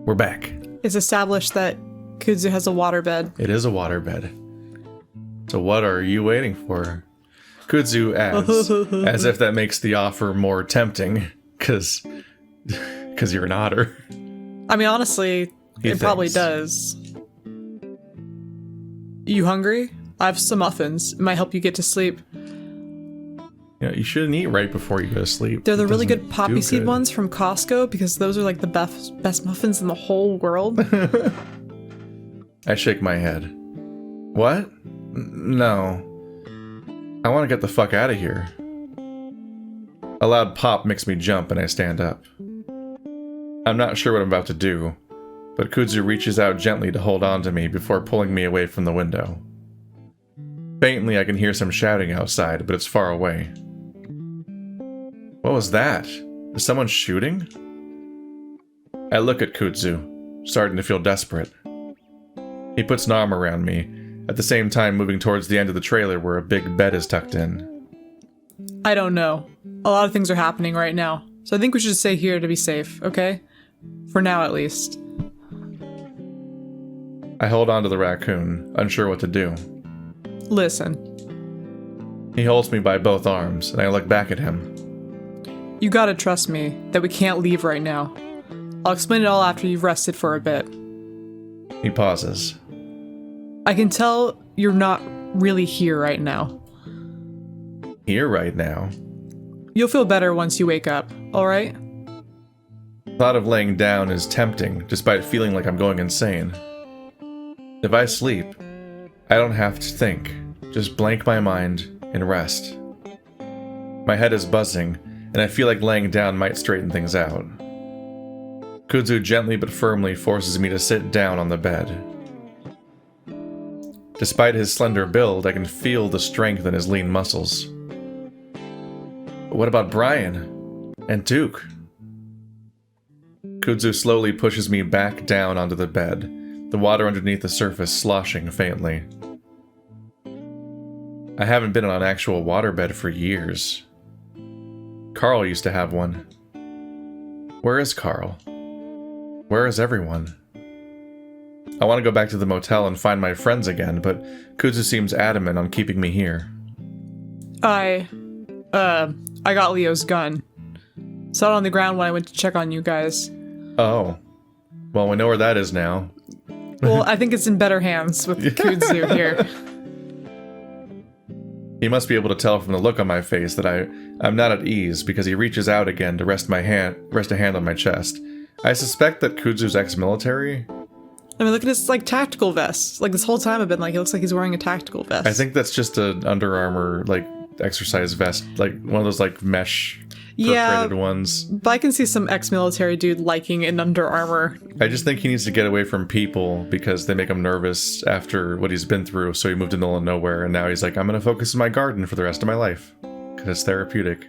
we're back. It's established that Kudzu has a waterbed. It is a waterbed. So what are you waiting for? Kudzu adds, as if that makes the offer more tempting, because you're an otter. I mean, honestly, it probably does. You hungry? I have some muffins. It might help you get to sleep. You know, you shouldn't eat right before you go to sleep. They're the really good poppy seed ones from Costco because those are like the best muffins in the whole world. I shake my head. What? No. I want to get the fuck out of here. A loud pop makes me jump and I stand up. I'm not sure what I'm about to do, but Kudzu reaches out gently to hold on to me before pulling me away from the window. Faintly, I can hear some shouting outside, but it's far away. What was that? Is someone shooting? I look at Kudzu, starting to feel desperate. He puts an arm around me, at the same time moving towards the end of the trailer where a big bed is tucked in. I don't know. A lot of things are happening right now, so I think we should stay here to be safe, okay? For now, at least. I hold on to the raccoon, unsure what to do. Listen. He holds me by both arms, and I look back at him. You gotta trust me that we can't leave right now. I'll explain it all after you've rested for a bit. He pauses. I can tell you're not really here right now. Here right now? You'll feel better once you wake up, alright? The thought of laying down is tempting, despite feeling like I'm going insane. If I sleep, I don't have to think, just blank my mind and rest. My head is buzzing, and I feel like laying down might straighten things out. Kudzu gently but firmly forces me to sit down on the bed. Despite his slender build, I can feel the strength in his lean muscles. But what about Brian? And Duke? Kudzu slowly pushes me back down onto the bed, the water underneath the surface sloshing faintly. I haven't been on an actual waterbed for years. Carl used to have one. Where is Carl? Where is everyone? I want to go back to the motel and find my friends again, but Kudzu seems adamant on keeping me here. I got Leo's gun. Saw it on the ground when I went to check on you guys. Oh. Well, we know where that is now. Well, I think it's in better hands with Kudzu here. He must be able to tell from the look on my face that I'm not at ease because he reaches out again to rest a hand on my chest. I suspect that Kudzu's ex-military. I mean, look at his, like, tactical vest. Like, this whole time I've been like, he looks like he's wearing a tactical vest. I think that's just an Under Armour, like, exercise vest. Like, one of those, like, mesh perforated ones. But I can see some ex-military dude liking an Under Armour. I just think he needs to get away from people because they make him nervous after what he's been through, so he moved to the middle of nowhere, and now he's like, I'm gonna focus on my garden for the rest of my life. Because it's therapeutic.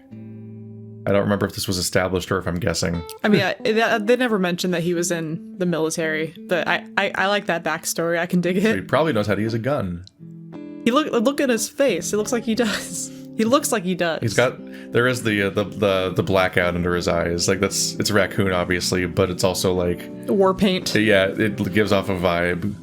I don't remember if this was established or if I'm guessing. I mean, they never mentioned that he was in the military, but I like that backstory. I can dig it. So he probably knows how to use a gun. Look at his face. It looks like he does. He looks like he does. There is the blackout under his eyes. Like, it's a raccoon, obviously, but it's also like war paint. Yeah, it gives off a vibe.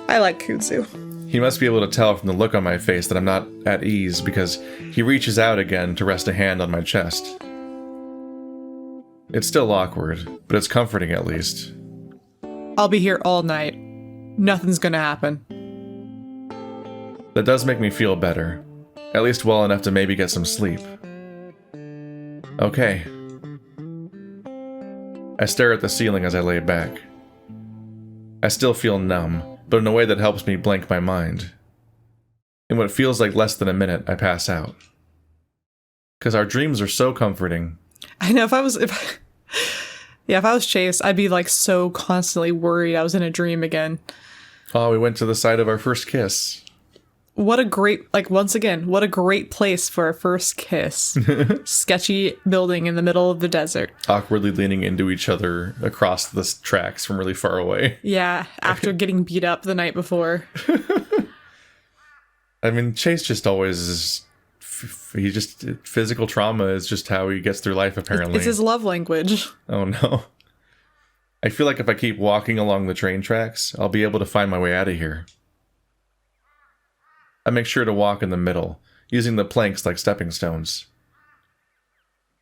I like Kudzu. He must be able to tell from the look on my face that I'm not at ease because he reaches out again to rest a hand on my chest. It's still awkward, but it's comforting at least. I'll be here all night. Nothing's gonna happen. That does make me feel better. At least well enough to maybe get some sleep. Okay. I stare at the ceiling as I lay back. I still feel numb, but in a way that helps me blank my mind. In what feels like less than a minute, I pass out. Because our dreams are so comforting. I know, if I was Chase, I'd be like so constantly worried I was in a dream again. Oh, we went to the site of our first kiss. What a great, once again, what a great place for a first kiss. Sketchy building in the middle of the desert. Awkwardly leaning into each other across the tracks from really far away. Yeah, after getting beat up the night before. I mean, Chase just always is... physical trauma is just how he gets through life, apparently. It's his love language. Oh, no. I feel like if I keep walking along the train tracks, I'll be able to find my way out of here. I make sure to walk in the middle, using the planks like stepping stones.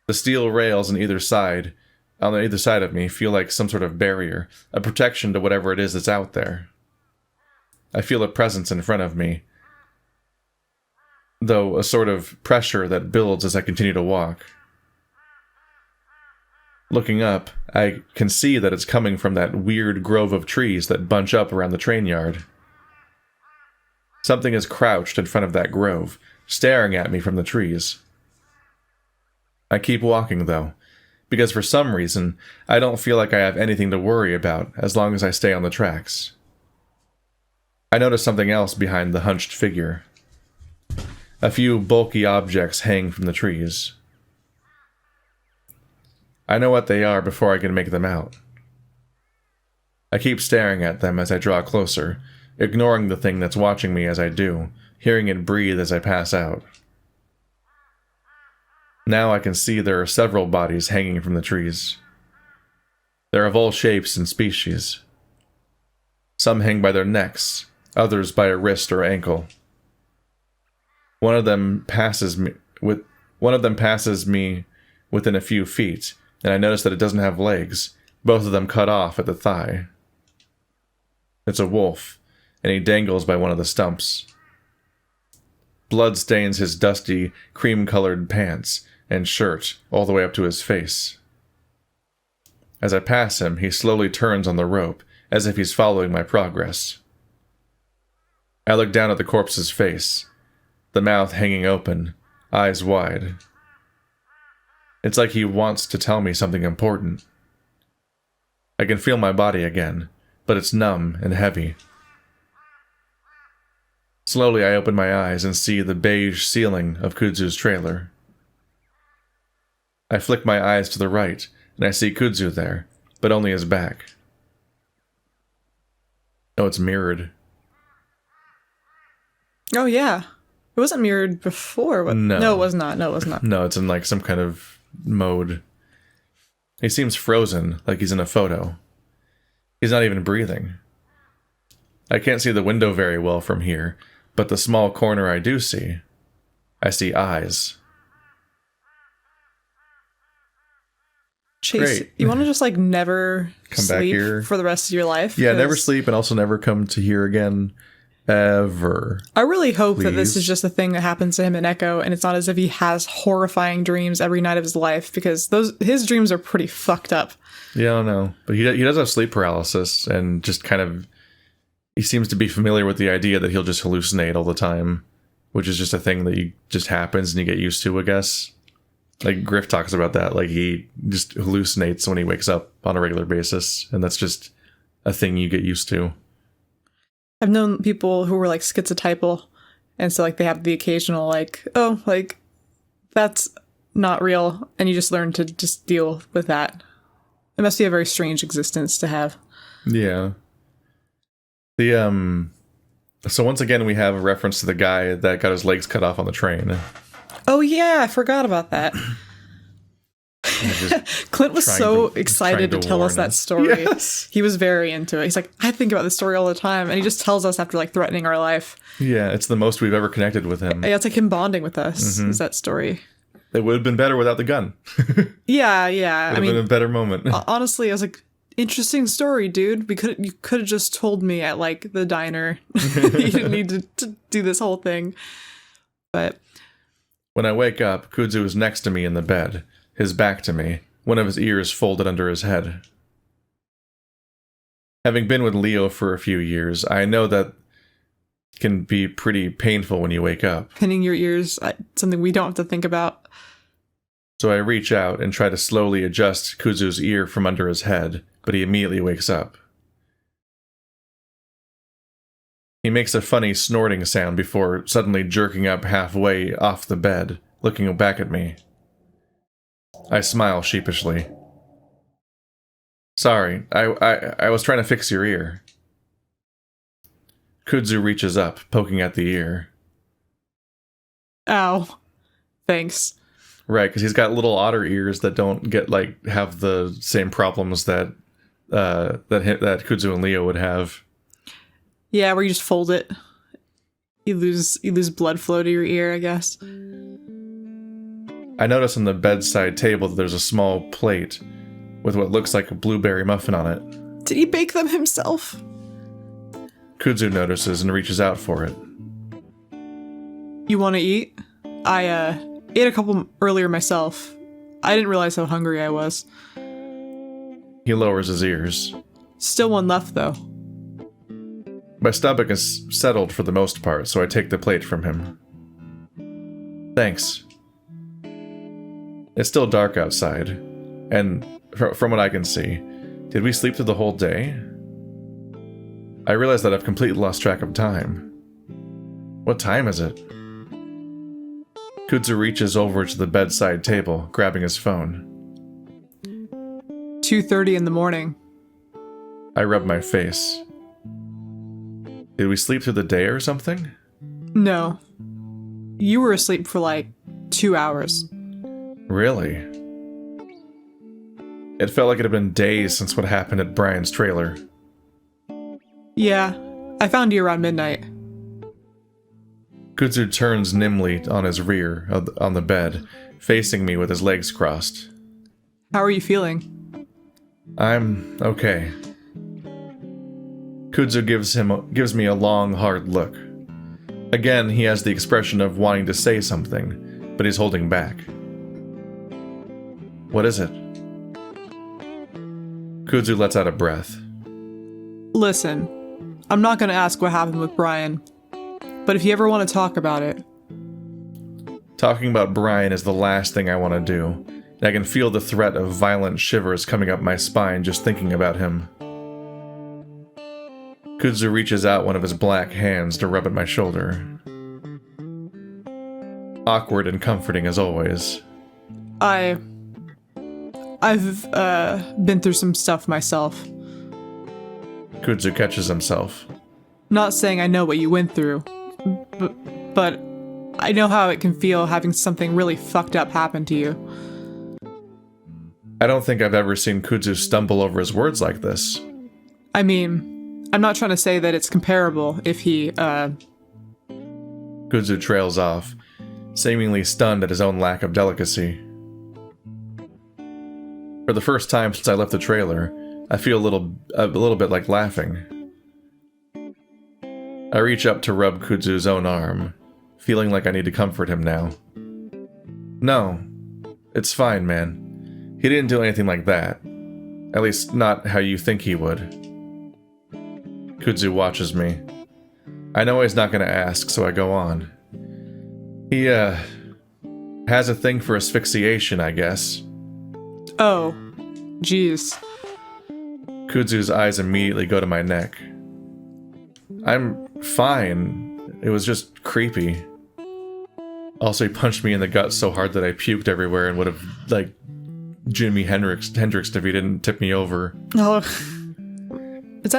The steel rails on either side of me feel like some sort of barrier, a protection to whatever it is that's out there. I feel a presence in front of me, though a sort of pressure that builds as I continue to walk. Looking up, I can see that it's coming from that weird grove of trees that bunch up around the train yard. Something is crouched in front of that grove, staring at me from the trees. I keep walking, though, because for some reason, I don't feel like I have anything to worry about as long as I stay on the tracks. I notice something else behind the hunched figure. A few bulky objects hang from the trees. I know what they are before I can make them out. I keep staring at them as I draw closer, ignoring the thing that's watching me as I do, hearing it breathe as I pass out. Now I can see there are several bodies hanging from the trees. They're of all shapes and species. Some hang by their necks, others by a wrist or ankle. One of them passes me within a few feet, and I notice that it doesn't have legs, both of them cut off at the thigh. It's a wolf, and he dangles by one of the stumps. Blood stains his dusty, cream-colored pants and shirt all the way up to his face. As I pass him, he slowly turns on the rope, as if he's following my progress. I look down at the corpse's face, the mouth hanging open, eyes wide. It's like he wants to tell me something important. I can feel my body again, but it's numb and heavy. Slowly I open my eyes and see the beige ceiling of Kudzu's trailer. I flick my eyes to the right, and I see Kudzu there, but only his back. Oh, it's mirrored. Oh, yeah. It wasn't mirrored before. No, it was not. No, it's in like some kind of mode. He seems frozen, like he's in a photo. He's not even breathing. I can't see the window very well from here, but the small corner I do see, I see eyes. Chase, Great. you want to just like never Come back sleep here for the rest of your life? Yeah, never sleep and also never come to here again. Ever. I really hope that this Please. is just a thing that happens to him in Echo, and it's not as if he has horrifying dreams every night of his life, because his dreams are pretty fucked up. Yeah, I don't know. But he does have sleep paralysis, and just kind of, he seems to be familiar with the idea that he'll just hallucinate all the time, which is just a thing that just happens and you get used to, I guess. Like, Griff talks about that. Like, he just hallucinates when he wakes up on a regular basis, and that's just a thing you get used to. I've known people who were like schizotypal, and so like they have the occasional like, oh, like that's not real, and you just learn to just deal with that. It must be a very strange existence to have. Yeah. So once again we have a reference to the guy that got his legs cut off on the train. Oh yeah, I forgot about that. Clint was so excited to tell us that story. Yes. He was very into it. He's like, I think about this story all the time, and he just tells us after like threatening our life. Yeah, it's the most we've ever connected with him. Yeah, it's like him bonding with us. Is that story? It would have been better without the gun. Yeah. Would have been a better moment. Honestly, I was like, interesting story, dude. You could have just told me at like the diner. You didn't need to do this whole thing. But when I wake up, Kudzu is next to me in the bed, his back to me, one of his ears folded under his head. Having been with Leo for a few years, I know that can be pretty painful when you wake up. pinning your ears, something we don't have to think about. So I reach out and try to slowly adjust Kudzu's ear from under his head, but he immediately wakes up. He makes a funny snorting sound before suddenly jerking up halfway off the bed, looking back at me. I smile sheepishly. Sorry, I was trying to fix your ear. Kudzu reaches up, poking at the ear. Ow. Thanks. Right, because he's got little otter ears that don't have the same problems that that Kudzu and Leo would have. Yeah, where you just fold it. You lose blood flow to your ear, I guess. I notice on the bedside table that there's a small plate with what looks like a blueberry muffin on it. Did he bake them himself? Kudzu notices and reaches out for it. You want to eat? I ate a couple earlier myself. I didn't realize how hungry I was. He lowers his ears. Still one left, though. My stomach is settled for the most part, so I take the plate from him. Thanks. It's still dark outside, and from what I can see, did we sleep through the whole day? I realize that I've completely lost track of time. What time is it? Kudzu reaches over to the bedside table, grabbing his phone. 2:30 in the morning. I rub my face. Did we sleep through the day or something? No. You were asleep for like 2 hours. Really? It felt like it had been days since what happened at Brian's trailer. Yeah, I found you around midnight. Kudzu turns nimbly on his rear on the bed, facing me with his legs crossed. How are you feeling? I'm okay. Kudzu gives me a long, hard look. Again, he has the expression of wanting to say something, but he's holding back. What is it? Kudzu lets out a breath. Listen, I'm not going to ask what happened with Brian, but if you ever want to talk about it... Talking about Brian is the last thing I want to do, and I can feel the threat of violent shivers coming up my spine just thinking about him. Kudzu reaches out one of his black hands to rub at my shoulder. Awkward and comforting as always. I've been through some stuff myself. Kudzu catches himself. Not saying I know what you went through, but I know how it can feel having something really fucked up happen to you. I don't think I've ever seen Kudzu stumble over his words like this. I mean, I'm not trying to say that it's comparable if he, Kudzu trails off, seemingly stunned at his own lack of delicacy. For the first time since I left the trailer, I feel a little bit like laughing. I reach up to rub Kudzu's own arm, feeling like I need to comfort him now. No, it's fine, man. He didn't do anything like that. At least, not how you think he would. Kudzu watches me. I know he's not going to ask, so I go on. He, has a thing for asphyxiation, I guess. Oh, jeez. Kudzu's eyes immediately go to my neck. I'm fine. It was just creepy. Also, he punched me in the gut so hard that I puked everywhere and would have, like, Jimi Hendrix if he didn't tip me over. Oh. Did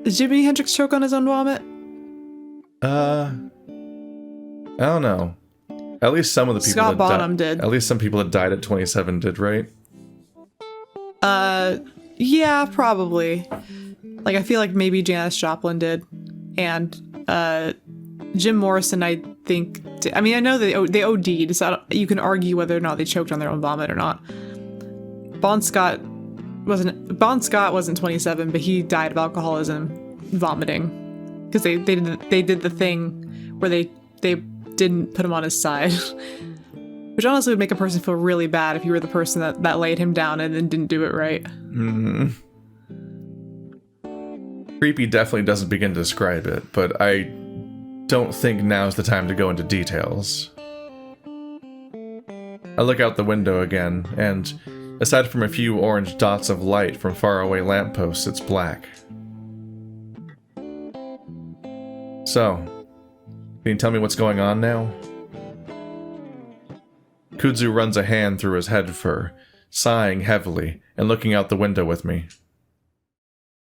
Jimi Hendrix choke on his own vomit? I don't know. At least some of the people Scott Bonham did. At least some people that died at 27 did, right? Yeah, probably. Like, I feel like maybe Janis Joplin did. And, Jim Morrison, I think... I mean, I know they OD'd, so you can argue whether or not they choked on their own vomit or not. Bon Scott wasn't 27, but he died of alcoholism, vomiting. Because they did the thing where they didn't put him on his side. Which honestly would make a person feel really bad if you were the person that laid him down and then didn't do it right. Mm-hmm. Creepy definitely doesn't begin to describe it, but I don't think now's the time to go into details. I look out the window again, and aside from a few orange dots of light from faraway lampposts, it's black. So, can you tell me what's going on now? Kudzu runs a hand through his head fur, sighing heavily and looking out the window with me.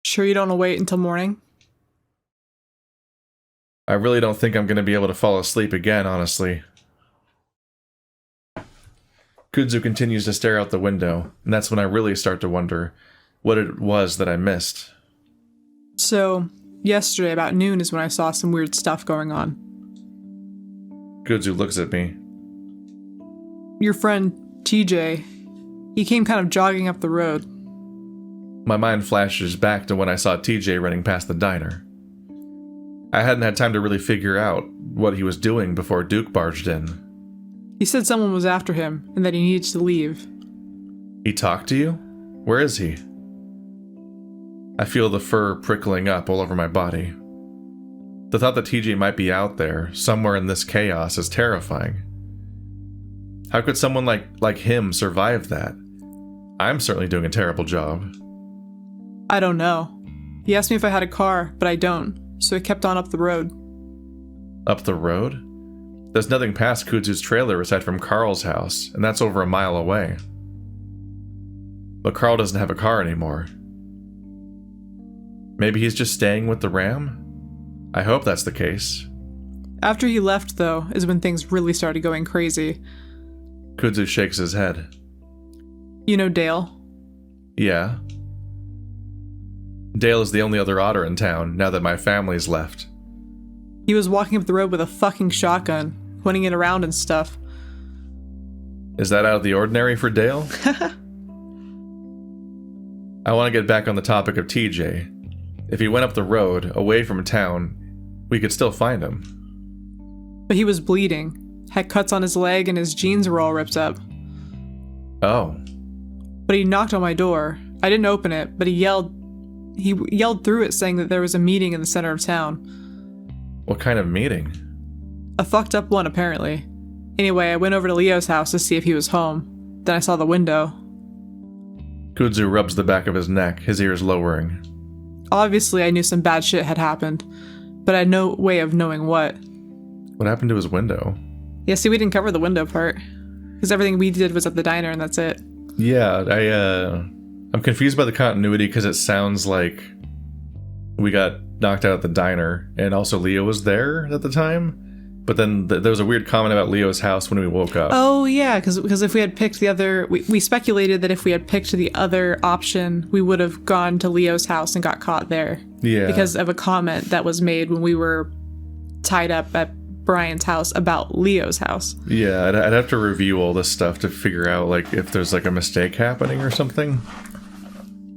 Sure you don't want to wait until morning? I really don't think I'm going to be able to fall asleep again, honestly. Kudzu continues to stare out the window, and that's when I really start to wonder, what it was that I missed. So, yesterday about noon is when I saw some weird stuff going on. Kudzu looks at me. Your friend, TJ, he came kind of jogging up the road. My mind flashes back to when I saw TJ running past the diner. I hadn't had time to really figure out what he was doing before Duke barged in. He said someone was after him and that he needed to leave. He talked to you? Where is he? I feel the fur prickling up all over my body. The thought that TJ might be out there, somewhere in this chaos, is terrifying. How could someone like him survive that? I'm certainly doing a terrible job. I don't know. He asked me if I had a car, but I don't, so he kept on up the road. Up the road? There's nothing past Kudzu's trailer aside from Carl's house, and that's over a mile away. But Carl doesn't have a car anymore. Maybe he's just staying with the ram? I hope that's the case. After he left, though, is when things really started going crazy. Kudzu shakes his head. You know Dale? Yeah. Dale is the only other otter in town, now that my family's left. He was walking up the road with a fucking shotgun, pointing it around and stuff. Is that out of the ordinary for Dale? I want to get back on the topic of TJ. If he went up the road, away from town, we could still find him. But he was bleeding, had cuts on his leg, and his jeans were all ripped up. Oh. But he knocked on my door. I didn't open it, but he yelled through it saying that there was a meeting in the center of town. What kind of meeting? A fucked up one, apparently. Anyway, I went over to Leo's house to see if he was home. Then I saw the window. Kudzu rubs the back of his neck, his ears lowering. Obviously, I knew some bad shit had happened, but I had no way of knowing what. What happened to his window? Yeah, see, we didn't cover the window part. Because everything we did was at the diner and that's it. Yeah, I'm confused by the continuity because it sounds like we got knocked out at the diner and also Leo was there at the time. But then there was a weird comment about Leo's house when we woke up. Oh, yeah, because if we had picked the other... We speculated that if we had picked the other option, we would have gone to Leo's house and got caught there. Yeah. Because of a comment that was made when we were tied up at Brian's house about Leo's house. Yeah, I'd have to review all this stuff to figure out like if there's like a mistake happening or something.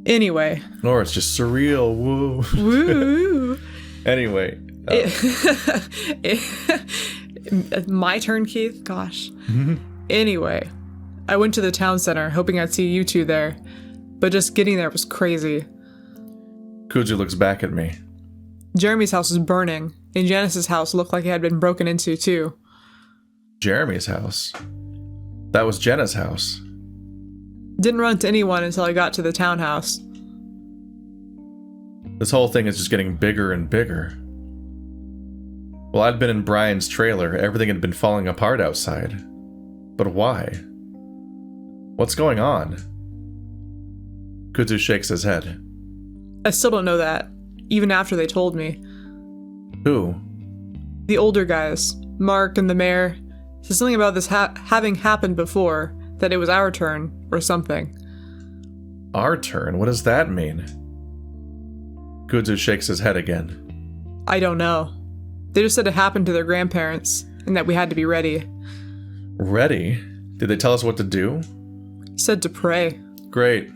Anyway. Or it's just surreal. Woo. Woo. Anyway. My turn, Keith? Gosh. Anyway, I went to the town center hoping I'd see you two there, but just getting there was crazy. Kudzu looks back at me. Jeremy's house was burning, and Janice's house looked like it had been broken into too. Jeremy's house? That was Jenna's house. Didn't run into anyone until I got to the townhouse. This whole thing is just getting bigger and bigger. While I'd been in Brian's trailer, everything had been falling apart outside. But why? What's going on? Kudzu shakes his head. I still don't know that, even after they told me. Who? The older guys, Mark and the mayor, said something about this having happened before, that it was our turn, or something. Our turn? What does that mean? Kudzu shakes his head again. I don't know. They just said it happened to their grandparents, and that we had to be ready. Ready? Did they tell us what to do? Said to pray. Great.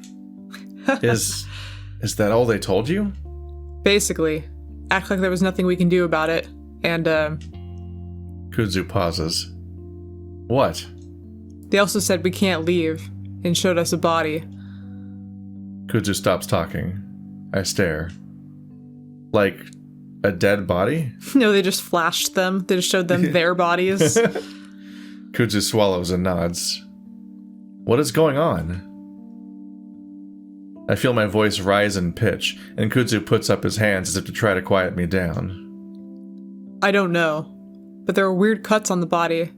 Is that all they told you? Basically. Act like there was nothing we can do about it, and, Kudzu pauses. What? They also said we can't leave, and showed us a body. Kudzu stops talking. I stare. Like, a dead body? No, they just flashed them. They just showed them their bodies. Kudzu swallows and nods. What is going on? I feel my voice rise in pitch, and Kudzu puts up his hands as if to try to quiet me down. I don't know, but there were weird cuts on the body.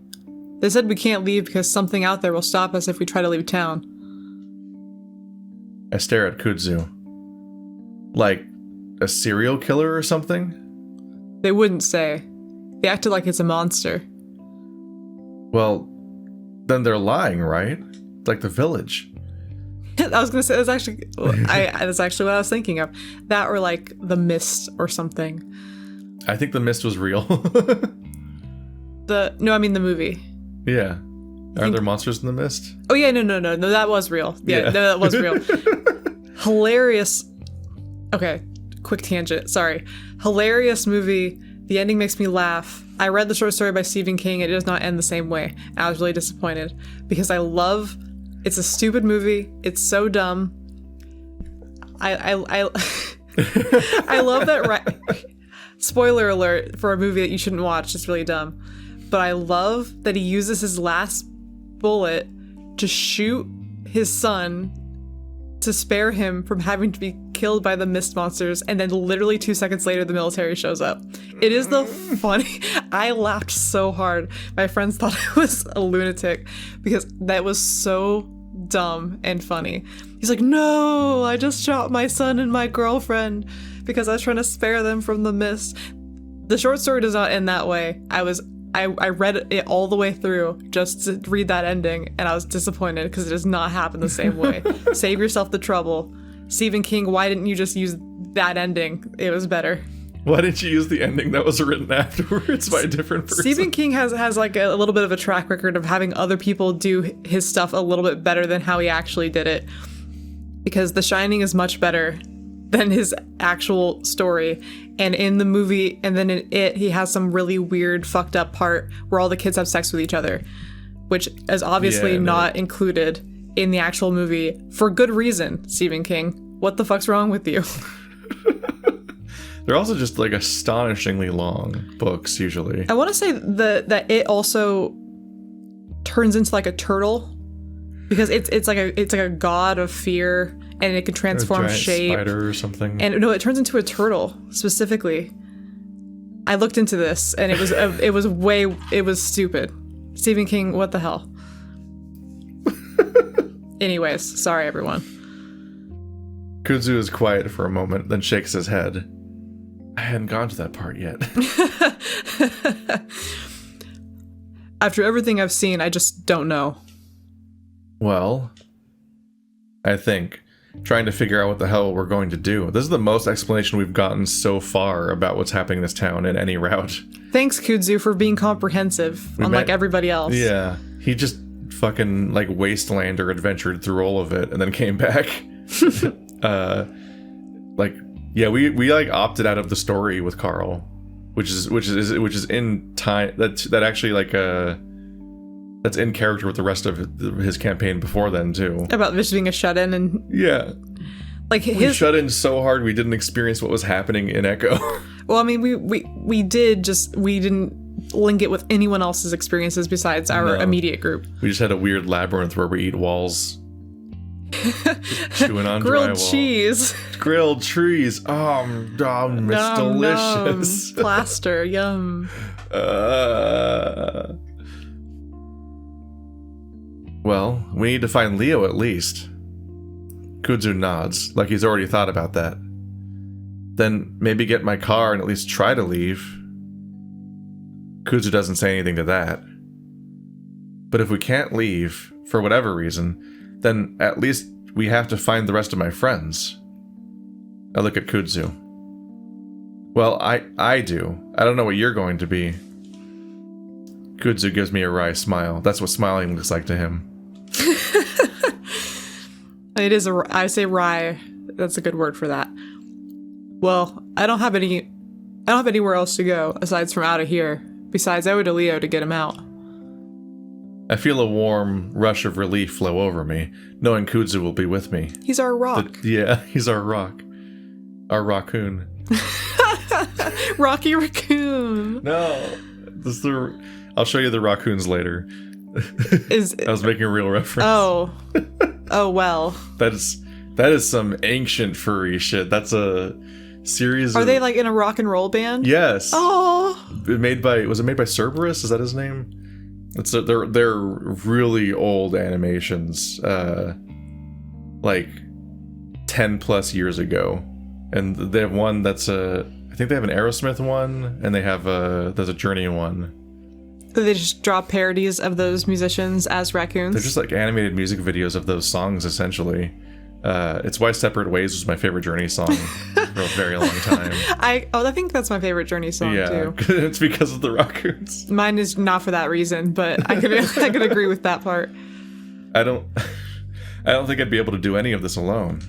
They said we can't leave because something out there will stop us if we try to leave town. I stare at Kudzu. Like, a serial killer or something? They wouldn't say. They acted like it's a monster. Well, then they're lying, right? Like the village. I was gonna say that's actually that's actually what I was thinking of. That or like The Mist or something. I think The Mist was real. No, I mean the movie. Yeah. Are there monsters in The Mist? Oh yeah, no, that was real. Yeah. No, that was real. Hilarious. Okay, quick tangent. Sorry. Hilarious movie. The ending makes me laugh. I read the short story by Stephen King. It does not end the same way. I was really disappointed because it's a stupid movie. It's so dumb. I love that. Spoiler alert for a movie that you shouldn't watch. It's really dumb. But I love that he uses his last bullet to shoot his son to spare him from having to be killed by the mist monsters, and then literally 2 seconds later the military shows up. It is the funny. I laughed so hard. My friends thought I was a lunatic because that was so dumb and funny. He's like, no, I just shot my son and my girlfriend because I was trying to spare them from the mist. The short story does not end that way. I read it all the way through just to read that ending, and I was disappointed because it does not happen the same way. Save yourself the trouble. Stephen King, why didn't you just use that ending? It was better. Why didn't you use the ending that was written afterwards by a different person? Stephen King has like a little bit of a track record of having other people do his stuff a little bit better than how he actually did it. Because The Shining is much better than his actual story. And in the movie, and then in it, he has some really weird, fucked up part where all the kids have sex with each other, which is obviously not included in the actual movie for good reason. Stephen King, what the fuck's wrong with you? They're also just like astonishingly long books usually. I want to say that it also turns into like a turtle because it's like a god of fear. And it can transform shape. Spider or something. And no, it turns into a turtle specifically. I looked into this, and it was stupid. Stephen King, what the hell? Anyways, sorry everyone. Kudzu is quiet for a moment, then shakes his head. I hadn't gone to that part yet. After everything I've seen, I just don't know. Well, I think trying to figure out what the hell we're going to do. This is the most explanation we've gotten so far about what's happening in this town in any route. Thanks, Kudzu, for being comprehensive, unlike everybody else. Yeah, he just fucking like wasteland or adventured through all of it and then came back. We like opted out of the story with Carl, which is in time. That actually like that's in character with the rest of his campaign before then, too. About just being a shut-in and... Yeah. Like we shut in so hard we didn't experience what was happening in Echo. Well, I mean, we didn't link it with anyone else's experiences besides our immediate group. We just had a weird labyrinth where we eat walls. Chewing on grilled drywall. Cheese. Grilled cheese. It's delicious. Plaster, yum. Well, we need to find Leo at least. Kudzu nods, like he's already thought about that. Then maybe get my car and at least try to leave. Kudzu doesn't say anything to that. But if we can't leave, for whatever reason, then at least we have to find the rest of my friends. I look at Kudzu. Well, I do. I don't know what you're going to be. Kudzu gives me a wry smile. That's what smiling looks like to him. It is I say wry. That's a good word for that. Well, I don't have anywhere else to go aside from out of here. Besides, I owe to Leo to get him out. I feel a warm rush of relief flow over me, knowing Kudzu will be with me. He's our rock. He's our rock. Our raccoon. Rocky Raccoon. No. I'll show you the raccoons later. I was making a real reference. Oh well. That is some ancient furry shit. That's a series. Are they like in a rock and roll band? Yes. Oh. Was it made by Cerberus? Is that his name? They're really old animations, like 10 plus years ago, and they have one that's I think they have an Aerosmith one, and they have there's a Journey one. They just draw parodies of those musicians as raccoons? They're just like animated music videos of those songs, essentially. It's Why Separate Ways was my favorite Journey song for a very long time. I think that's my favorite Journey song too. It's because of the raccoons. Mine is not for that reason, but I could agree with that part. I don't think I'd be able to do any of this alone.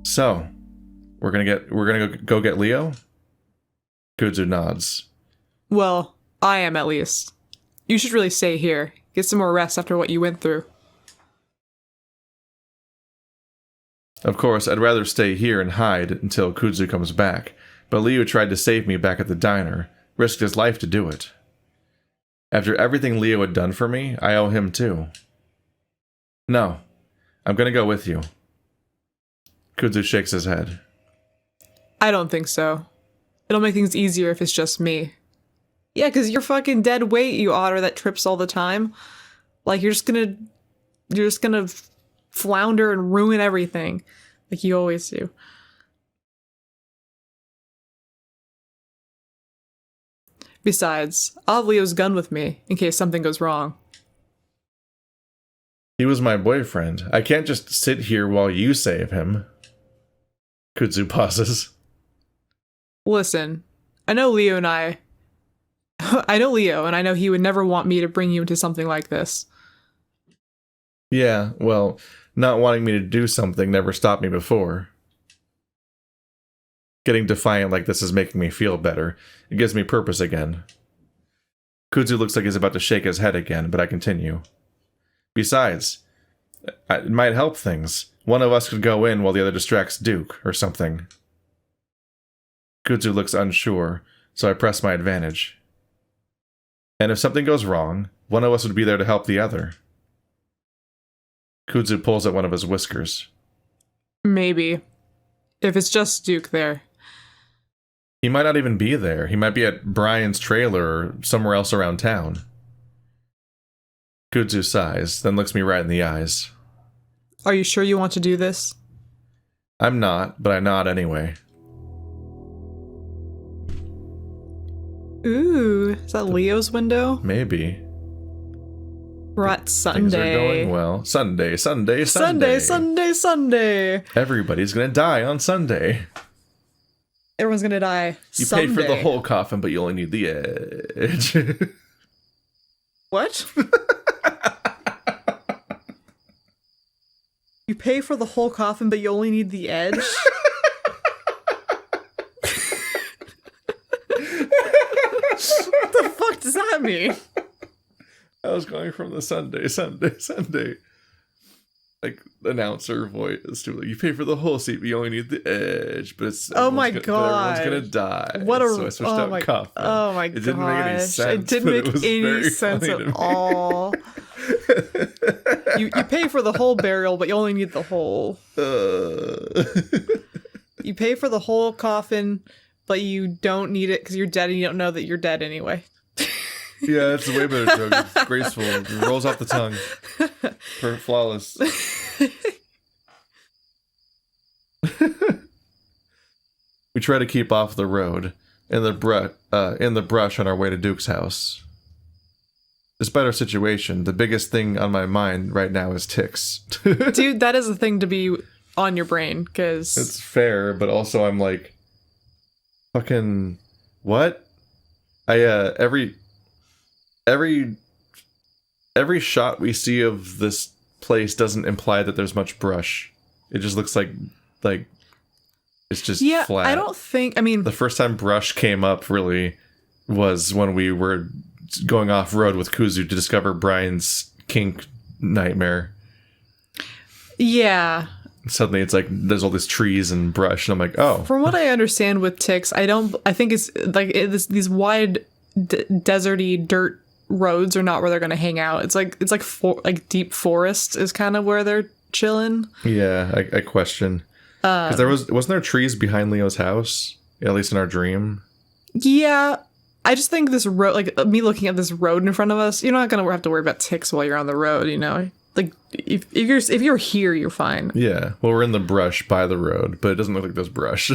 So, we're gonna go get Leo? Kudzu nods. Well, I am at least. You should really stay here. Get some more rest after what you went through. Of course, I'd rather stay here and hide until Kudzu comes back, but Leo tried to save me back at the diner, risked his life to do it. After everything Leo had done for me, I owe him too. No, I'm gonna go with you. Kudzu shakes his head. I don't think so. It'll make things easier if it's just me. Yeah, because you're fucking dead weight, you otter that trips all the time. Like, you're just gonna flounder and ruin everything. Like you always do. Besides, I'll have Leo's gun with me, in case something goes wrong. He was my boyfriend. I can't just sit here while you save him. Kudzu pauses. Listen, I know Leo, and I know he would never want me to bring you into something like this. Yeah, well, not wanting me to do something never stopped me before. Getting defiant like this is making me feel better. It gives me purpose again. Kudzu looks like he's about to shake his head again, but I continue. Besides, it might help things. One of us could go in while the other distracts Duke, or something. Kudzu looks unsure, so I press my advantage. And if something goes wrong, one of us would be there to help the other. Kudzu pulls at one of his whiskers. Maybe. If it's just Duke there. He might not even be there. He might be at Brian's trailer or somewhere else around town. Kudzu sighs, then looks me right in the eyes. Are you sure you want to do this? I'm not, but I nod anyway. Ooh, is that Leo's window? Maybe. We're at Sunday. Things are going well. Sunday. Sunday. Everybody's gonna die on Sunday. Everyone's gonna die. You pay for the whole coffin, but you only need the edge. What? You pay for the whole coffin, but you only need the edge? What the fuck does that mean? I was going from the Sunday. Like, announcer voice to like, you pay for the whole seat, but you only need the edge. But it's oh my god, everyone's gonna die. What a so I switched out coffin. Oh my god, it didn't make any sense. It didn't make any sense at all. You pay for the whole burial, but you only need the whole. You pay for the whole coffin, but you don't need it because you're dead and you don't know that you're dead anyway. Yeah, that's a way better joke. It's graceful. It rolls off the tongue. Flawless. We try to keep off the road in the brush on our way to Duke's house. Despite our situation, the biggest thing on my mind right now is ticks. Dude, that is a thing to be on your brain, because... It's fair, but also I'm like... Fucking... What? Every shot we see of this place doesn't imply that there's much brush. It just looks like it's just flat. I don't think... I mean... The first time brush came up, really, was when we were going off-road with Kudzu to discover Brian's kink nightmare. Yeah. Suddenly it's like, there's all these trees and brush, and I'm like, oh. From what I understand with ticks, I think it's like these wide, deserty dirt roads are not where they're going to hang out. It's like deep forest is kind of where they're chilling. Yeah, I question. Because wasn't there trees behind Leo's house? At least in our dream. Yeah. I just think this road, like me looking at this road in front of us, you're not going to have to worry about ticks while you're on the road, you know? Like, if you're here, you're fine. Yeah. Well, we're in the brush by the road, but it doesn't look like there's brush.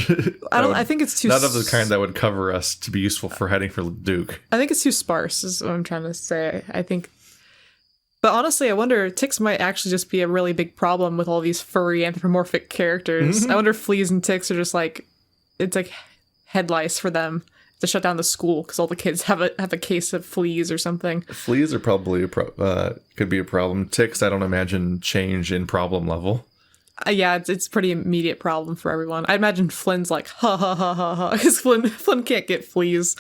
I think it's too... Not of the kind that would cover us to be useful for heading for Duke. I think it's too sparse, is what I'm trying to say. I think But honestly, I wonder, ticks might actually just be a really big problem with all these furry anthropomorphic characters. I wonder if fleas and ticks are just like, it's like head lice for them to shut down the school because all the kids have a case of fleas or something. Fleas are probably could be a problem. Ticks, I don't imagine change in problem level. Yeah, it's a pretty immediate problem for everyone. I imagine Flynn's like, ha ha ha ha ha, because Flynn can't get fleas.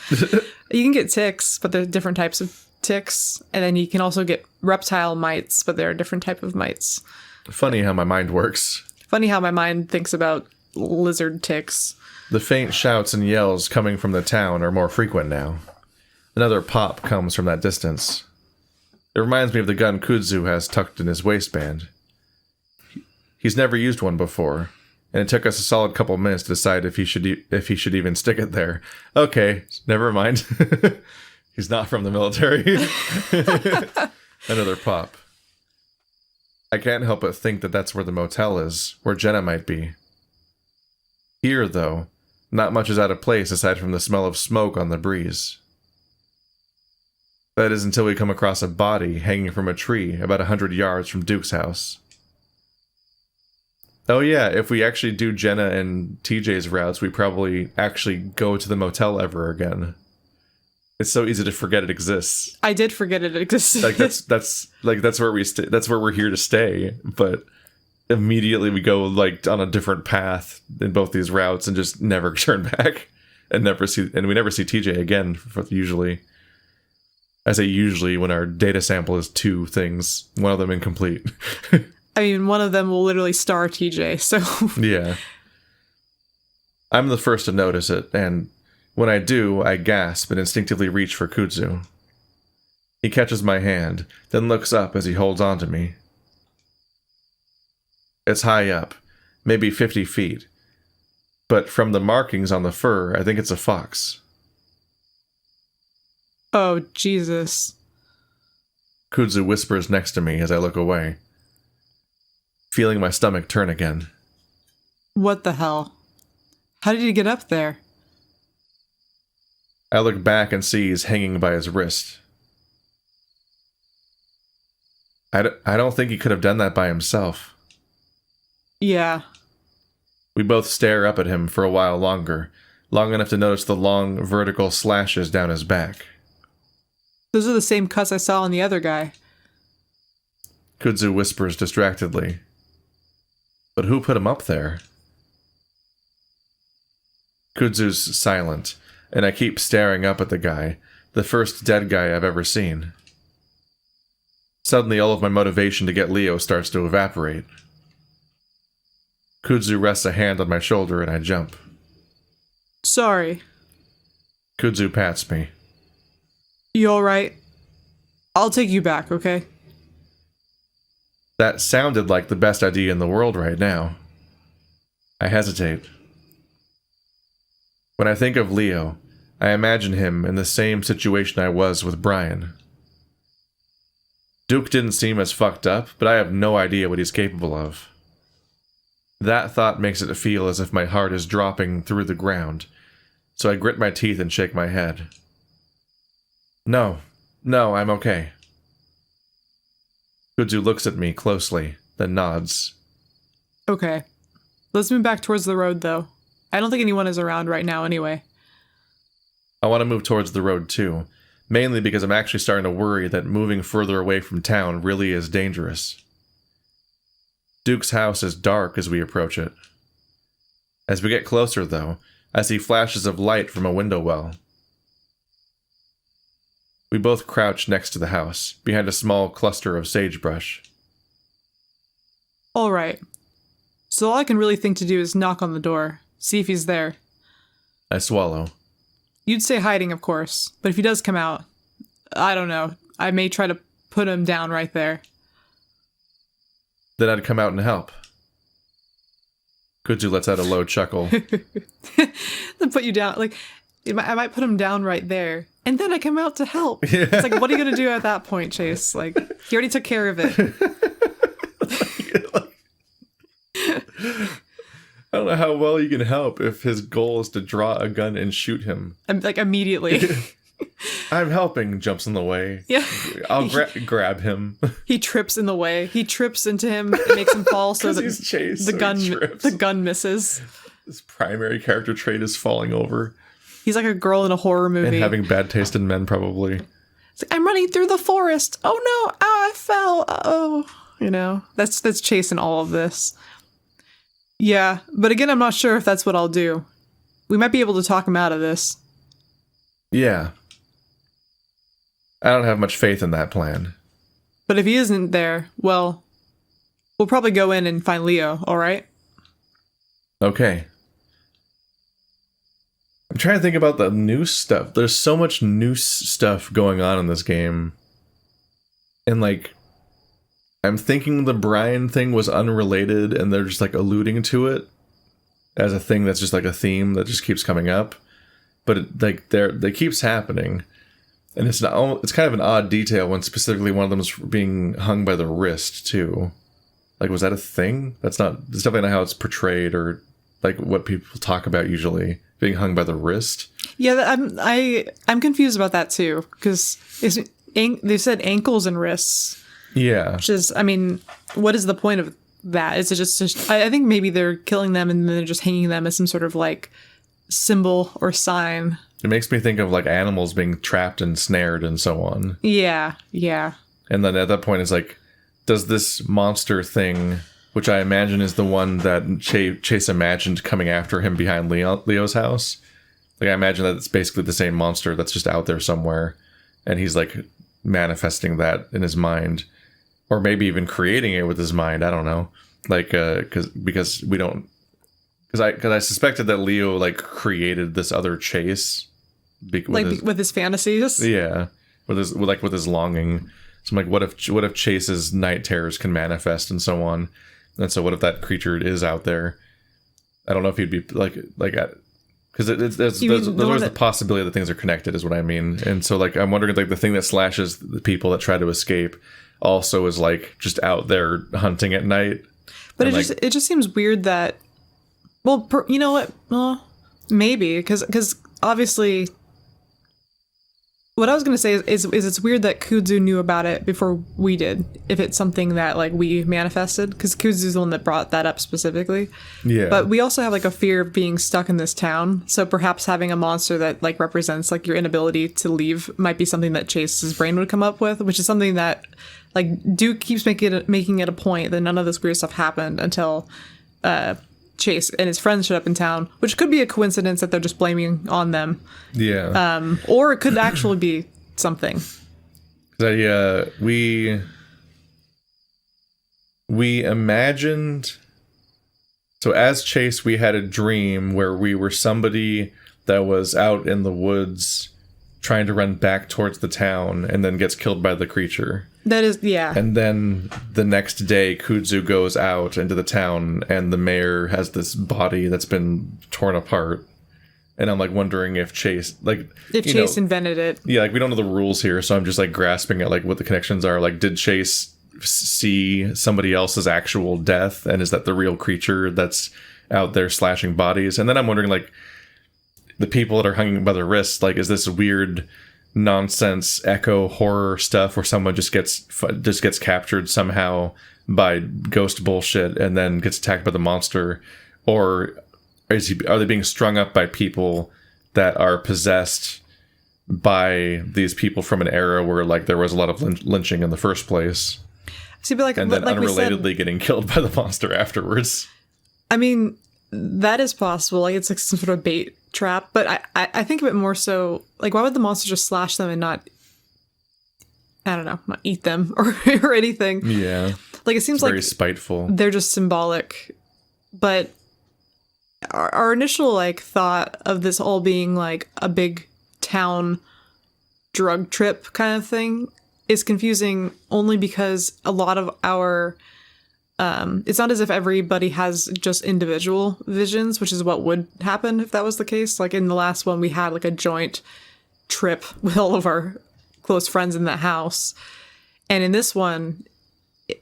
You can get ticks, but there are different types of ticks, and then you can also get reptile mites, but there are different type of mites. Funny how my mind works. Funny how my mind thinks about lizard ticks. The faint shouts and yells coming from the town are more frequent now. Another pop comes from that distance. It reminds me of the gun Kudzu has tucked in his waistband. He's never used one before, and it took us a solid couple minutes to decide if he should even stick it there. Okay, never mind. He's not from the military. Another pop. I can't help but think that that's where the motel is, where Jenna might be. Here, though, not much is out of place aside from the smell of smoke on the breeze. That is until we come across a body hanging from a tree about 100 yards from Duke's house. Oh yeah, if we actually do Jenna and TJ's routes, we probably actually go to the motel ever again. It's so easy to forget it exists. I did forget it existed. Like that's where we stay. That's where we're here to stay. But immediately we go like on a different path in both these routes and just never turn back and we never see TJ again. Usually, I say usually when our data sample is 2 things, one of them incomplete. I mean, one of them will literally star TJ, so... Yeah. I'm the first to notice it, and when I do, I gasp and instinctively reach for Kudzu. He catches my hand, then looks up as he holds on to me. It's high up, maybe 50 feet, but from the markings on the fur, I think it's a fox. Oh, Jesus. Kudzu whispers next to me as I look away, feeling my stomach turn again. What the hell? How did he get up there? I look back and see he's hanging by his wrist. I don't think he could have done that by himself. Yeah. We both stare up at him for a while longer, long enough to notice the long, vertical slashes down his back. Those are the same cuts I saw on the other guy. Kudzu whispers distractedly. But who put him up there? Kudzu's silent, and I keep staring up at the guy, the first dead guy I've ever seen. Suddenly all of my motivation to get Leo starts to evaporate. Kudzu rests a hand on my shoulder and I jump. Sorry. Kudzu pats me. You alright? I'll take you back, okay? That sounded like the best idea in the world right now. I hesitate. When I think of Leo, I imagine him in the same situation I was with Brian. Duke didn't seem as fucked up, but I have no idea what he's capable of. That thought makes it feel as if my heart is dropping through the ground, so I grit my teeth and shake my head. No, I'm okay. Kudzu looks at me closely, then nods. Okay. Let's move back towards the road, though. I don't think anyone is around right now anyway. I want to move towards the road too, mainly because I'm actually starting to worry that moving further away from town really is dangerous. Duke's house is dark as we approach it. As we get closer, though, I see flashes of light from a window well. We both crouch next to the house, behind a small cluster of sagebrush. Alright. So all I can really think to do is knock on the door, see if he's there. I swallow. You'd say hiding, of course, but if he does come out, I don't know, I may try to put him down right there. Then I'd come out and help. Kudzu lets out a low chuckle. Then put you down, like, I might put him down right there, and then I come out to help. Yeah. It's like, what are you going to do at that point, Chase? Like, he already took care of it. I don't know how well you can help if his goal is to draw a gun and shoot him. Like, immediately. I'm helping, jumps in the way. Yeah. I'll grab him. He trips in the way. He trips into him, it makes him fall so that He's chased, the gun misses. His primary character trait is falling over. He's like a girl in a horror movie. And having bad taste in men, probably. It's like, I'm running through the forest. Oh no, I fell. Oh, that's Chase in all of this. Yeah, but again, I'm not sure if that's what I'll do. We might be able to talk him out of this. Yeah. I don't have much faith in that plan. But if he isn't there, well, we'll probably go in and find Leo, alright? Okay. I'm trying to think about the new stuff. There's so much new stuff going on in this game. And like, I'm thinking the Brian thing was unrelated and they're just like alluding to it as a thing that's just like a theme that just keeps coming up. But it keeps happening. And it's kind of an odd detail when specifically one of them is being hung by the wrist too. Like, was that a thing? That's definitely not how it's portrayed or like what people talk about usually. Being hung by the wrist. Yeah, I'm confused about that too because they said ankles and wrists. Yeah. Which is, I mean, what is the point of that? Is it just I think maybe they're killing them and then they're just hanging them as some sort of like symbol or sign. It makes me think of like animals being trapped and snared and so on. Yeah. And then at that point it's like, does this monster thing, which I imagine is the one that Chase imagined coming after him behind Leo's house. Like, I imagine that it's basically the same monster that's just out there somewhere. And he's, like, manifesting that in his mind. Or maybe even creating it with his mind. I don't know. Like, because we don't... Because I suspected that Leo, like, created this other Chase. With his fantasies? Yeah. With his longing. So I'm like, what if Chase's night terrors can manifest and so on? And so what if that creature is out there? I don't know if he'd be like because there's always the possibility that things are connected is what I mean. And so like I'm wondering like the thing that slashes the people that try to escape also is like just out there hunting at night. But it just seems weird that you know what? Well, maybe because obviously. What I was going to say is it's weird that Kudzu knew about it before we did, if it's something that, like, we manifested, because Kudzu's the one that brought that up specifically. Yeah. But we also have, like, a fear of being stuck in this town, so perhaps having a monster that, like, represents, like, your inability to leave might be something that Chase's brain would come up with, which is something that, like, Duke keeps making it a point that none of this weird stuff happened until, Chase and his friends showed up in town, which could be a coincidence that they're just blaming on them. Yeah. Or it could actually be something. We imagined. So as Chase, we had a dream where we were somebody that was out in the woods trying to run back towards the town and then gets killed by the creature. That is, yeah. And then the next day, Kudzu goes out into the town, and the mayor has this body that's been torn apart. And I'm like wondering if Chase, like, if Chase invented it. Yeah, like we don't know the rules here, so I'm just like grasping at like what the connections are. Like, did Chase see somebody else's actual death, and is that the real creature that's out there slashing bodies? And then I'm wondering, like, the people that are hanging by their wrists, like, is this weird nonsense echo horror stuff where someone just gets captured somehow by ghost bullshit and then gets attacked by the monster, or are they being strung up by people that are possessed by these people from an era where like there was a lot of lynching in the first place? See, but and then unrelatedly getting killed by the monster afterwards. I mean, that is possible. Like, it's like some sort of bait trap, but I think of it more so like, why would the monster just slash them and not, I don't know, not eat them or anything? Yeah, like it seems it's like very spiteful. They're just symbolic. But our initial like thought of this all being like a big town drug trip kind of thing is confusing only because a lot of our it's not as if everybody has just individual visions, which is what would happen if that was the case. Like in the last one, we had like a joint trip with all of our close friends in that house. And in this one,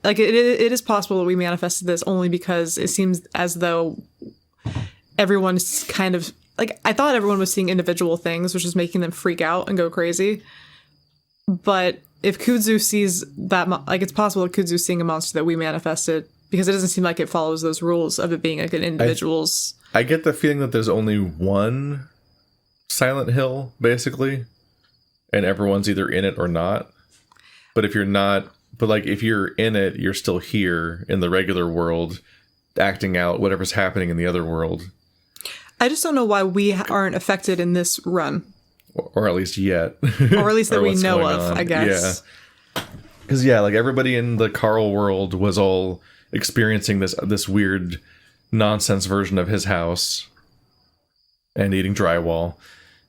like it is possible that we manifested this only because it seems as though everyone's kind of like, I thought everyone was seeing individual things, which is making them freak out and go crazy. But if Kudzu sees that, like, it's possible that Kudzu's seeing a monster that we manifested, because it doesn't seem like it follows those rules of it being like an individual's. I get the feeling that there's only one Silent Hill, basically, and everyone's either in it or not. But if you're not, but like if you're in it, you're still here in the regular world, acting out whatever's happening in the other world. I just don't know why we aren't affected in this run. Or at least yet. Or at least that we know of, I guess. Yeah. Because, yeah, like everybody in the Carl world was all experiencing this weird nonsense version of his house and eating drywall.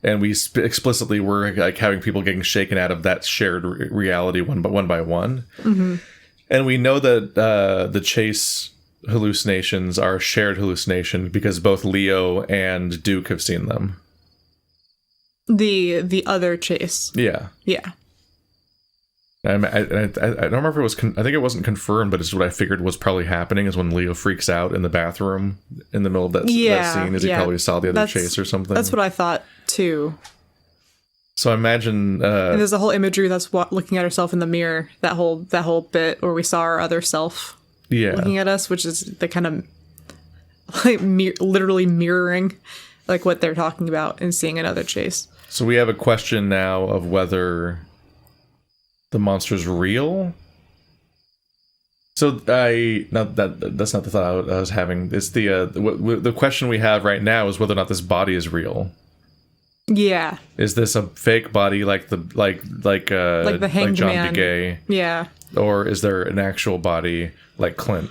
And we explicitly were like having people getting shaken out of that shared reality one by one. Mm-hmm. And we know that the chase hallucinations are a shared hallucination because both Leo and Duke have seen them. The other chase. Yeah. Yeah. I don't remember if it was... I think it wasn't confirmed, but it's what I figured was probably happening is when Leo freaks out in the bathroom in the middle of that scene, as he probably saw the other chase or something. That's what I thought, too. So I imagine... and there's a whole imagery that's looking at herself in the mirror, that whole bit where we saw our other self looking at us, which is the kind of like literally mirroring like what they're talking about and seeing another chase. So we have a question now of whether the monster's real. So that's not the thought I was having. It's the question we have right now is whether or not this body is real. Yeah. Is this a fake body like the Hanged John Man? Begay? Yeah. Or is there an actual body like Clint?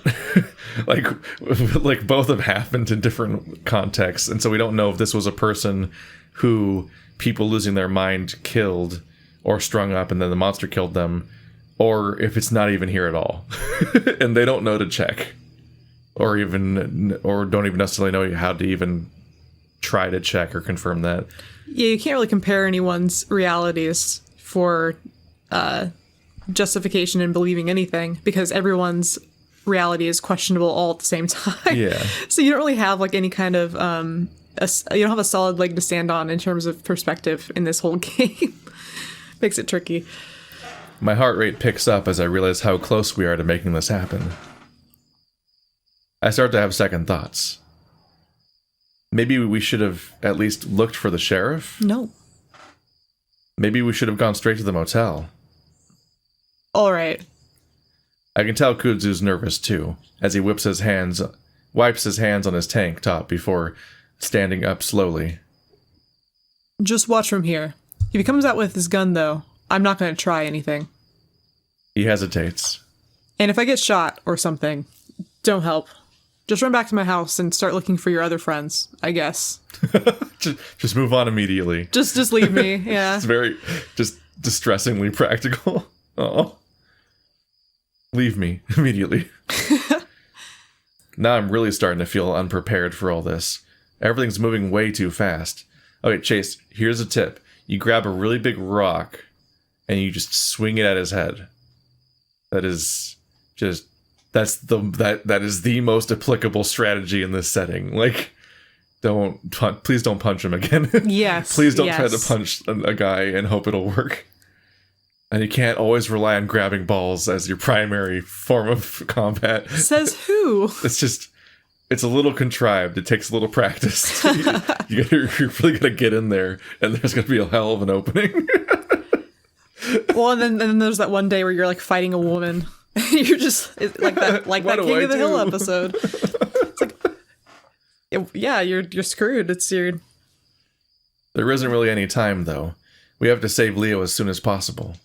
like both have happened in different contexts, and so we don't know if this was a person who people losing their mind killed or strung up and then the monster killed them, or if it's not even here at all and they don't know to check or don't even necessarily know how to even try to check or confirm that. Yeah, you can't really compare anyone's realities for justification in believing anything because everyone's reality is questionable all at the same time. Yeah. So you don't really have like any kind of you don't have a solid leg to stand on in terms of perspective in this whole game. Makes it tricky. My heart rate picks up as I realize how close we are to making this happen. I start to have second thoughts. Maybe we should have at least looked for the sheriff? No. Maybe we should have gone straight to the motel. All right. I can tell Kudzu's nervous too, as he wipes his hands on his tank top before standing up slowly. Just watch from here. If he comes out with his gun, though, I'm not going to try anything. He hesitates. And if I get shot or something, don't help. Just run back to my house and start looking for your other friends, I guess. just move on immediately. Just leave me, yeah. It's very, just distressingly practical. Oh. Leave me immediately. Now I'm really starting to feel unprepared for all this. Everything's moving way too fast. Okay, Chase, here's a tip. You grab a really big rock and you just swing it at his head. That is the most applicable strategy in this setting. Like, please don't punch him again. Yes. Please don't try to punch a guy and hope it'll work. And you can't always rely on grabbing balls as your primary form of combat. Says who? It's a little contrived. It takes a little practice. You're really gonna get in there, and there's gonna be a hell of an opening. Well, and then there's that one day where you're like fighting a woman. You're just like that King of the Hill episode. It's like, yeah, you're screwed. There isn't really any time though. We have to save Leo as soon as possible.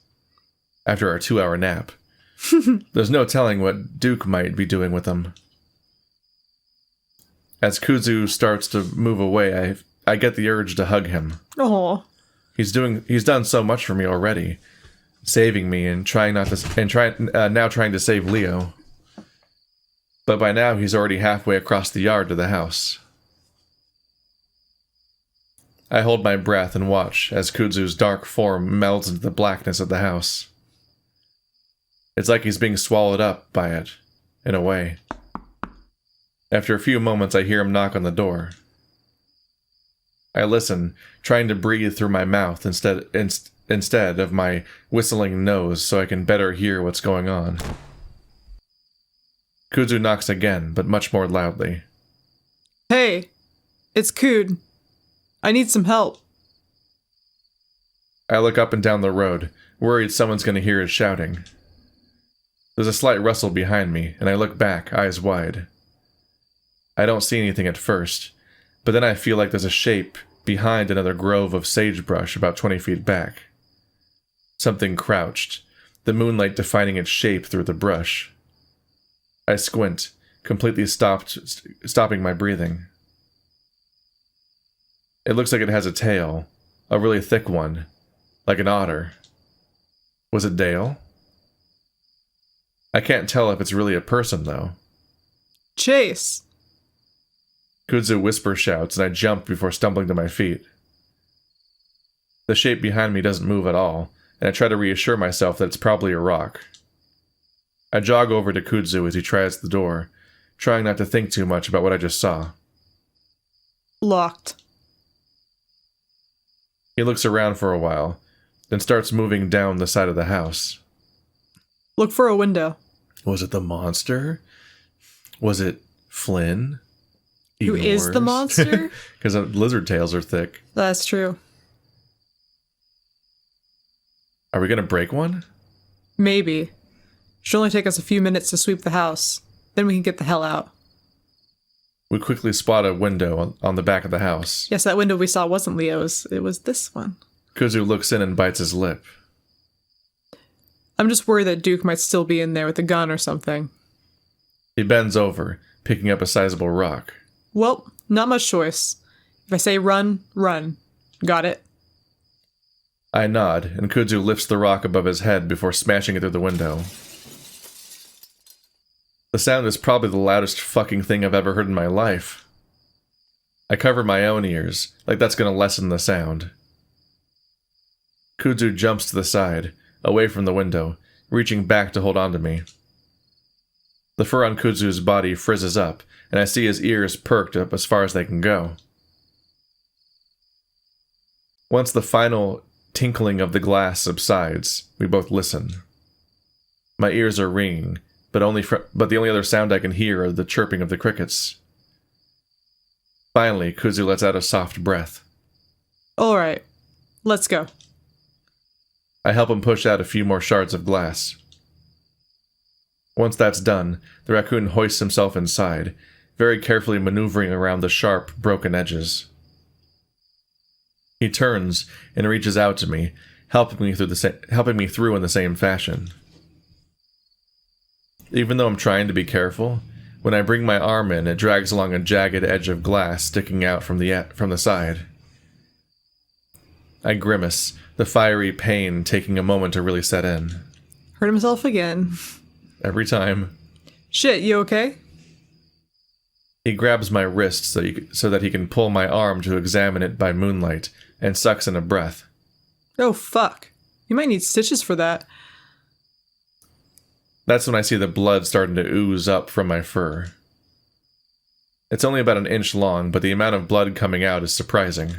After our 2-hour nap. There's no telling what Duke might be doing with him. As Kudzu starts to move away, I get the urge to hug him. Oh. He's done so much for me already, saving me and trying to save Leo. But by now he's already halfway across the yard to the house. I hold my breath and watch as Kudzu's dark form melds into the blackness of the house. It's like he's being swallowed up by it, in a way. After a few moments, I hear him knock on the door. I listen, trying to breathe through my mouth instead of my whistling nose so I can better hear what's going on. Kudzu knocks again, but much more loudly. Hey, it's Kud. I need some help. I look up and down the road, worried someone's going to hear us shouting. There's a slight rustle behind me, and I look back, eyes wide. I don't see anything at first, but then I feel like there's a shape behind another grove of sagebrush about 20 feet back. Something crouched, the moonlight defining its shape through the brush. I squint, completely stopping my breathing. It looks like it has a tail, a really thick one, like an otter. Was it Dale? I can't tell if it's really a person, though. Chase! Kudzu whisper shouts, and I jump before stumbling to my feet. The shape behind me doesn't move at all, and I try to reassure myself that it's probably a rock. I jog over to Kudzu as he tries the door, trying not to think too much about what I just saw. Locked. He looks around for a while, then starts moving down the side of the house. Look for a window. Was it the monster? Was it Flynn? Who is the monster? Because lizard tails are thick. That's true. Are we going to break one? Maybe. Should only take us a few minutes to sweep the house. Then we can get the hell out. We quickly spot a window on the back of the house. Yes, that window we saw wasn't Leo's. It was this one. Kudzu looks in and bites his lip. I'm just worried that Duke might still be in there with a gun or something. He bends over, picking up a sizable rock. Well, not much choice. If I say run, run. Got it? I nod, and Kudzu lifts the rock above his head before smashing it through the window. The sound is probably the loudest fucking thing I've ever heard in my life. I cover my own ears, like that's gonna lessen the sound. Kudzu jumps to the side, away from the window, reaching back to hold on to me. The fur on Kudzu's body frizzes up, and I see his ears perked up as far as they can go. Once the final tinkling of the glass subsides, we both listen. My ears are ringing, but the only other sound I can hear are the chirping of the crickets. Finally, Kudzu lets out a soft breath. All right, let's go. I help him push out a few more shards of glass. Once that's done, the raccoon hoists himself inside, very carefully maneuvering around the sharp, broken edges. He turns and reaches out to me, helping me through in the same fashion. Even though I'm trying to be careful, when I bring my arm in, it drags along a jagged edge of glass sticking out from the side. I grimace, the fiery pain taking a moment to really set in. Hurt himself again. Every time. Shit, you okay? He grabs my wrist so that he can pull my arm to examine it by moonlight, and sucks in a breath. Oh, fuck. You might need stitches for that. That's when I see the blood starting to ooze up from my fur. It's only about an inch long, but the amount of blood coming out is surprising.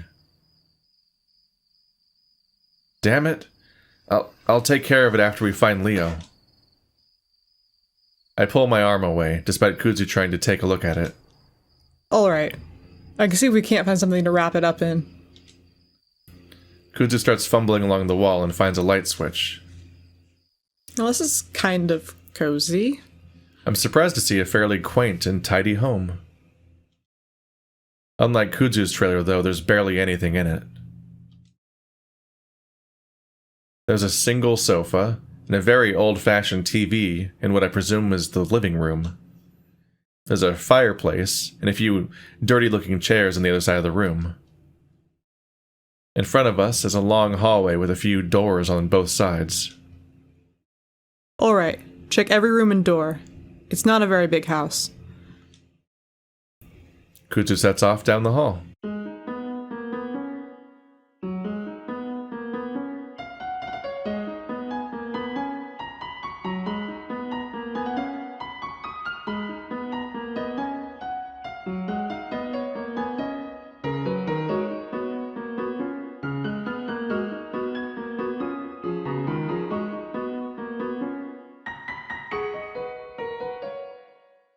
Damn it. I'll take care of it after we find Leo. I pull my arm away, despite Kudzu trying to take a look at it. Alright. I can see if we can't find something to wrap it up in. Kudzu starts fumbling along the wall and finds a light switch. Well, this is kind of cozy. I'm surprised to see a fairly quaint and tidy home. Unlike Kudzu's trailer, though, there's barely anything in it. There's a single sofa, and a very old-fashioned TV in what I presume is the living room. There's a fireplace, and a few dirty-looking chairs on the other side of the room. In front of us is a long hallway with a few doors on both sides. Alright, check every room and door. It's not a very big house. Kudzu sets off down the hall.